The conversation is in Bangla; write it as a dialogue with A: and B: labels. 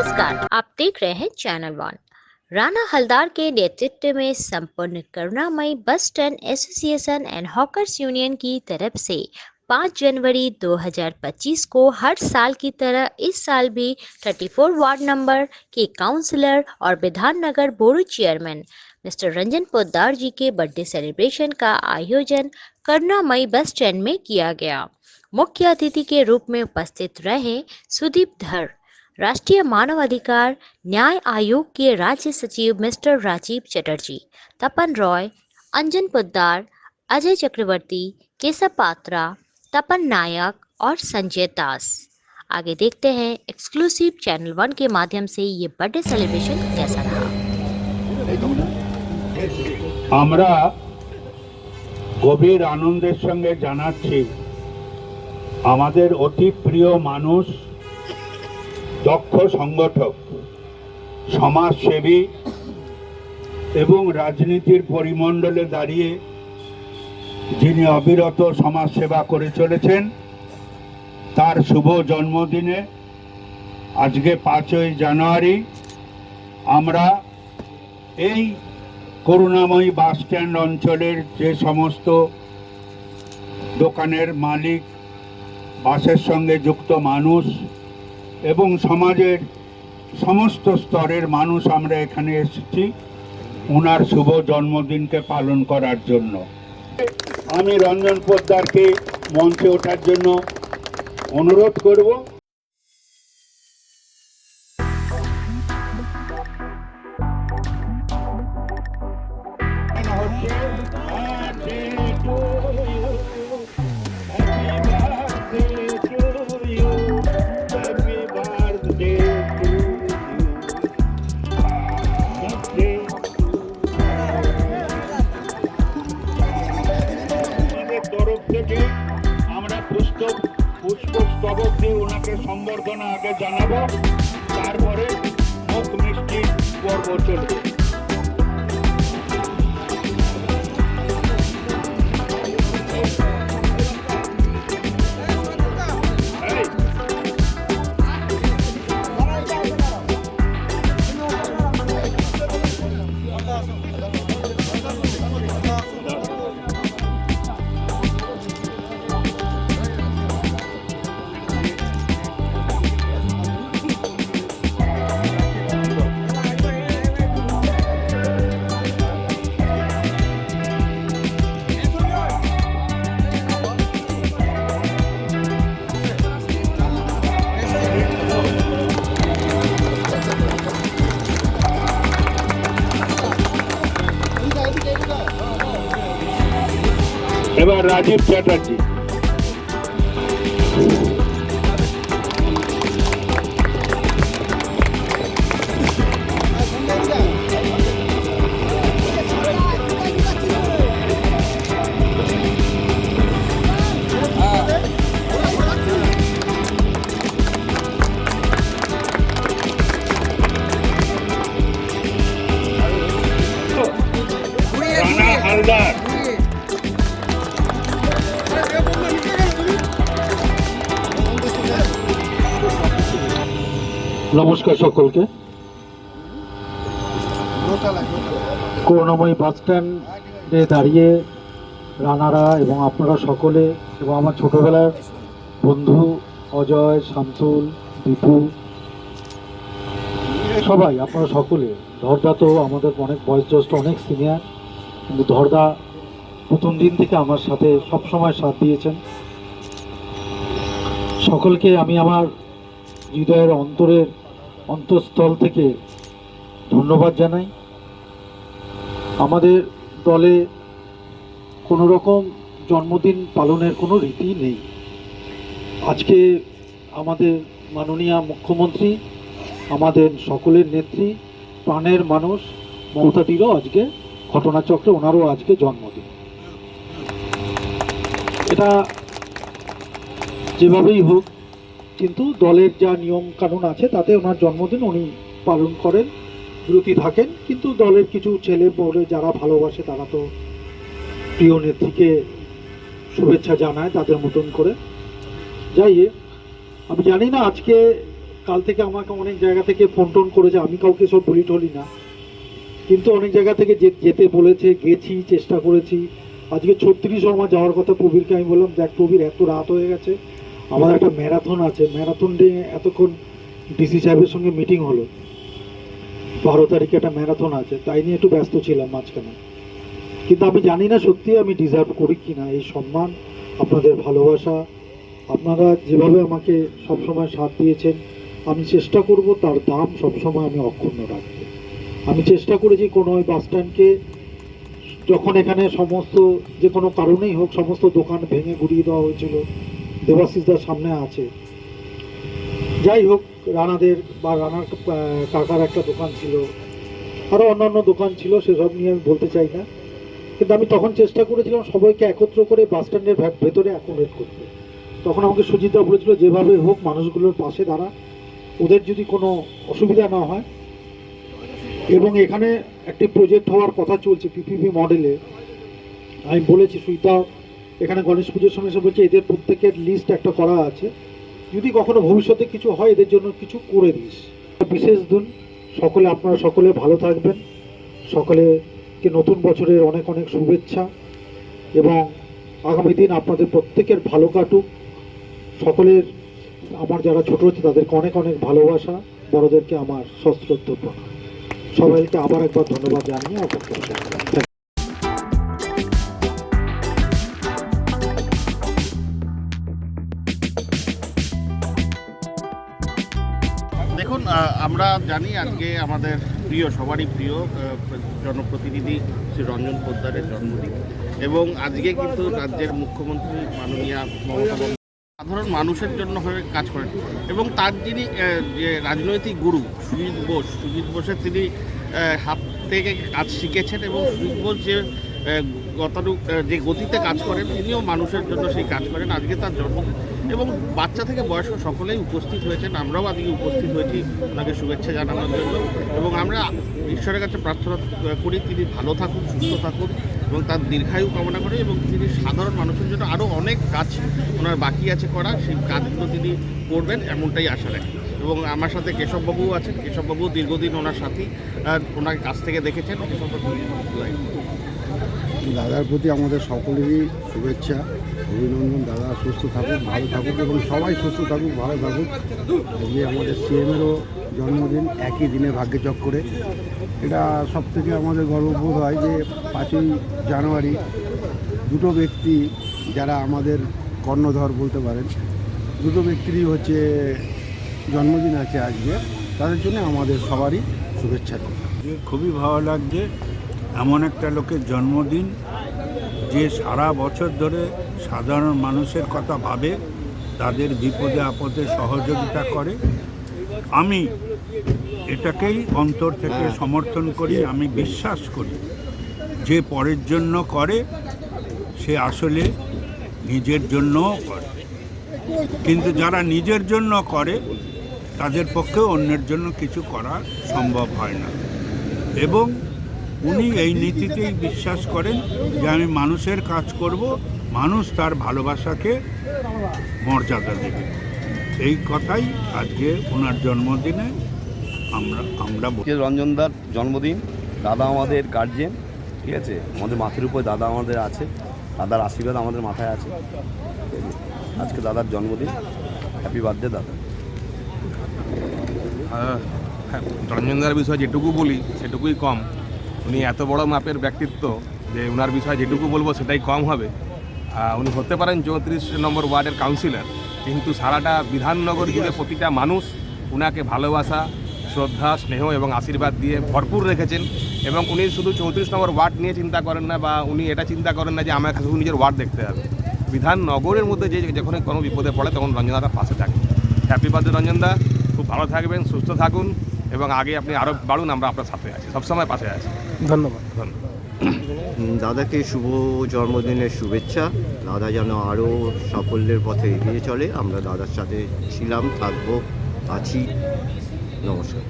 A: नमस्कार, आप देख रहे हैं चैनल वन। राणा हलदार के नेतृत्व में संपन्न Karunamoyee bus stand association and hawkers union की तरफ से 5 जनवरी 2025 को हर साल की तरह इस साल भी 34 वार्ड नंबर के काउंसलर और Bidhannagar board chairman mister Ranjan Poddar ji के बर्थडे सेलिब्रेशन का आयोजन करुणामयी बस स्टैंड में किया गया। मुख्य अतिथि के रूप में उपस्थित रहे सुदीप धर, राष्ट्रीय मानव अधिकार न्याय आयोग के राज्य सचिव मिस्टर राजीव चटर्जी, तपन रॉय, अंजन पोद्दार, अजय चक्रवर्ती, केशव पात्रा, तपन नायक और संजय दास। आगे देखते हैं एक्सक्लूसिव चैनल वन के माध्यम से ये बर्थडे सेलिब्रेशन कैसा रहा।
B: আমরা গভীর আনন্দের সঙ্গে জানাচ্ছি আমাদের অতি প্রিয় মানুষ, দক্ষ সংগঠক, সমাজসেবী এবং রাজনীতির পরিমণ্ডলে দাঁড়িয়ে যিনি অবিরত সমাজসেবা করে চলেছেন, তার শুভ জন্মদিনে আজকে 5ই জানুয়ারি আমরা এই করুণাময়ী বাস স্ট্যান্ড অঞ্চলের যে সমস্ত দোকানের মালিক, বাসের সঙ্গে যুক্ত মানুষ এবং সমাজের সমস্ত স্তরের মানুষ আমরা এখানে এসেছি ওনার শুভ জন্মদিনকে পালন করার জন্য। আমি রঞ্জন পোদ্দারকে মঞ্চে ওঠার জন্য অনুরোধ করব। আমরা পুষ্পস্তবক দিয়ে ওনাকে সম্বর্ধনা আগে জানাবো, তারপরে মুখ মিষ্টি পর্ব চলবে। এবার রাজীব চ্যাটার্জি। রানা হালদার।
C: নমস্কার সকলকে। করুণাময়ী বাস স্ট্যান্ডে দাঁড়িয়ে রানারা এবং আপনারা সকলে এবং আমার ছোটবেলার বন্ধু অজয়, শামসুল, দীপু, সবাই আপনারা সকলে, ধরদা তো আমাদের অনেক বয়োজ্যেষ্ঠ, অনেক সিনিয়র, কিন্তু ধরদা প্রথম দিন থেকে আমার সাথে সবসময় সাথ দিয়েছেন। সকলকে আমি আমার হৃদয়ের অন্তঃস্থল থেকে ধন্যবাদ জানাই। আমাদের দলে কোনো রকম জন্মদিন পালনের কোনো রীতি নেই। আজকে আমাদের মাননীয় মুখ্যমন্ত্রী, আমাদের সকলের নেত্রী, প্রাণের মানুষ মমতাদিরও আজকে ঘটনাচক্রে ওনারও আজকে জন্মদিন। এটা যেভাবেই হোক, কিন্তু দলের যা নিয়ম কানুন আছে তাতে ওনার জন্মদিন উনি পালন করেন, বিরতি থাকেন। কিন্তু দলের কিছু ছেলে বলে যারা ভালোবাসে তারা তো প্রিয় নেত্রীকে শুভেচ্ছা জানায় তাদের মতন করে। যাই আমি জানি না আজকে কাল থেকে আমাকে অনেক জায়গা থেকে ফোন টোন করেছে, আমি কাউকে সব বলি টলি না, কিন্তু অনেক জায়গা থেকে যেতে বলেছে, গেছি, চেষ্টা করেছি। আজকে 36 আমার যাওয়ার কথা প্রবীরকে, আমি বললাম দেখ প্রবীর এত রাত হয়ে গেছে, আমার একটা ম্যারাথন আছে, ম্যারাথন ডে এতক্ষণ ডিসি সাহেবের সঙ্গে মিটিং হলো, 12 তারিখে একটা ম্যারাথন আছে, তাই নিয়ে একটু ব্যস্ত ছিলাম মাঝখানে। কিন্তু আমি জানি না সত্যি আমি ডিজার্ভ করি কিনা এই সম্মান, আপনাদের ভালোবাসা, আপনারা যেভাবে আমাকে সবসময় সাথ দিয়েছেন, আমি চেষ্টা করব তার দাম সবসময় আমি অক্ষুণ্ণ রাখতে। আমি চেষ্টা করেছি কোনো ওই বাস স্ট্যান্ডকে, যখন এখানে সমস্ত যে কোনো কারণেই হোক সমস্ত দোকান ভেঙে গুড়িয়ে দেওয়া হয়েছিল, দেবাশিসদার সামনে আছে, যাই হোক রানাদের বা রানার কাকার একটা দোকান ছিল, আরও অন্যান্য দোকান ছিল, সেসব নিয়ে আমি বলতে চাই না, কিন্তু আমি তখন চেষ্টা করেছিলাম সবাইকে একত্র করে বাস স্ট্যান্ডের ভেতরে অ্যাকোমোডেট করতে। তখন আমাকে সুজিতদা বলেছিল যেভাবে হোক মানুষগুলোর পাশে দাঁড়া, ওদের যদি কোনো অসুবিধা না হয়। এবং এখানে একটি প্রজেক্ট হওয়ার কথা চলছে পিপিপি মডেলে, আমি বলেছি সুইতা এখানে গণেশ পুজোর সময় এসে বলছে এদের প্রত্যেকের লিস্ট একটা করা আছে, যদি কখনো ভবিষ্যতে কিছু হয় এদের জন্য কিছু করে দিস। বিশেষ দিন সকলে, আপনারা সকলে ভালো থাকবেন, সকলেকে নতুন বছরের অনেক অনেক শুভেচ্ছা, এবং আগামী দিন আপনাদের প্রত্যেকের ভালো কাটুক। সকলের, আমার যারা ছোট হচ্ছে তাদেরকে অনেক অনেক ভালোবাসা, বড়দেরকে আমার সশ্রদ্ধ প্রণাম। সবাইকে আবার একবার ধন্যবাদ জানিয়ে অপেক্ষা করছি।
D: দেখুন, আমরা জানি আজকে আমাদের প্রিয়, সবারই প্রিয় জনপ্রতিনিধি শ্রী রঞ্জন পোদ্দারের জন্মদিন, এবং আজকে কিন্তু রাজ্যের মুখ্যমন্ত্রী মাননীয়া মমতা বন্দ্যোপাধ্যায় সাধারণ মানুষের জন্য হয়ে কাজ করেন, এবং তার যিনি যে রাজনৈতিক গুরু সুজিত বোসের তিনি হাত থেকে কাজ শিখেছেন, এবং সুজিত বোস যে যে গতিতে কাজ করেন তিনিও মানুষের জন্য সেই কাজ করেন। আজকে তার জন্মদিন, এবং বাচ্চা থেকে বয়স্ক সকলেই উপস্থিত হয়েছেন, আমরাও আজকে উপস্থিত হয়েছি ওনাকে শুভেচ্ছা জানানোর জন্য, এবং আমরা ঈশ্বরের কাছে প্রার্থনা করি তিনি ভালো থাকুন, সুস্থ থাকুন, এবং তার দীর্ঘায়ু কামনা করি, এবং তিনি সাধারণ মানুষের জন্য আরও অনেক কাজ ওনার বাকি আছে করা, সেই কাজগুলো তিনি করবেন এমনটাই আশা রাখি। এবং আমার সাথে কেশববাবুও আছেন, কেশববাবু দীর্ঘদিন ওনার সাথী, ওনার কাছ থেকে দেখেছেন।
E: দাদার প্রতি আমাদের সকলেরই শুভেচ্ছা, অভিনন্দন। দাদা সুস্থ থাকুক, ভালো থাকুক, এবং সবাই সুস্থ থাকুক, ভালো থাকুক। আজকে আমাদের সিএমেরও জন্মদিন একই দিনে ভাগ্যচক্রে, এটা সবথেকে আমাদের গর্ববোধ হয় যে 5ই জানুয়ারি দুটো ব্যক্তি যারা আমাদের কর্ণধর বলতে পারেন, দুটো ব্যক্তিরই হচ্ছে জন্মদিন আছে আজকে, তাদের জন্য আমাদের সবারই শুভেচ্ছা।
B: খুবই ভালো লাগছে, এমন একটা লোকের জন্মদিন যে সারা বছর ধরে সাধারণ মানুষের কথা ভাবে, তাদের বিপদে আপদে সহযোগিতা করে। আমি এটাকেই অন্তর থেকে সমর্থন করি। আমি বিশ্বাস করি যে পরের জন্য করে সে আসলে নিজের জন্যও করে, কিন্তু যারা নিজের জন্য করে তাদের পক্ষে অন্যের জন্য কিছু করা সম্ভব হয় না। এবং উনি এই নীতিতেই বিশ্বাস করেন যে আমি মানুষের কাজ করব, মানুষ তার ভালোবাসাকে মর্যাদা দেবে। এই কথাই আজকে ওনার জন্মদিনে আমরা
F: রঞ্জনদার জন্মদিন, দাদা আমাদের গার্জেন, ঠিক আছে, আমাদের মাথার উপরে দাদা আমাদের আছে, দাদার আশীর্বাদ আমাদের মাথায় আছে। আজকে দাদার জন্মদিন, হ্যাপি বার্থডে দাদা।
G: রঞ্জনদার বিষয়ে যেটুকু বলি সেটুকুই কম। উনি এত বড় মাপের ব্যক্তিত্ব যে ওনার বিষয়ে যেটুকু বলবো সেটাই কম হবে। উনি হতে পারেন 34 নম্বর ওয়ার্ডের কাউন্সিলর, কিন্তু সারাটা বিধাননগর জুড়ে প্রতিটা মানুষ উনাকে ভালোবাসা, শ্রদ্ধা, স্নেহ এবং আশীর্বাদ দিয়ে ভরপুর রেখেছেন। এবং উনি শুধু 34 নম্বর ওয়ার্ড নিয়ে চিন্তা করেন না, বা উনি এটা চিন্তা করেন না যে আমাকে শুধু নিজের ওয়ার্ড দেখতে হবে। বিধাননগরের মধ্যে যে যখন কোনো বিপদে পড়ে তখন রঞ্জনদাটা পাশে থাকে। হ্যাপি বার্থডে রঞ্জনদা, খুব ভালো থাকবেন, সুস্থ থাকুন, এবং আগে আপনি আরও বাড়ুন, আমরা আপনার সাথে আছি, সবসময় পাশে আছি। ধন্যবাদ।
H: দাদাকে শুভ জন্মদিনের শুভেচ্ছা। দাদা যেন আরও সাফল্যের পথে এগিয়ে চলে। আমরা দাদার সাথে ছিলাম, থাকবো, আছি। নমস্কার।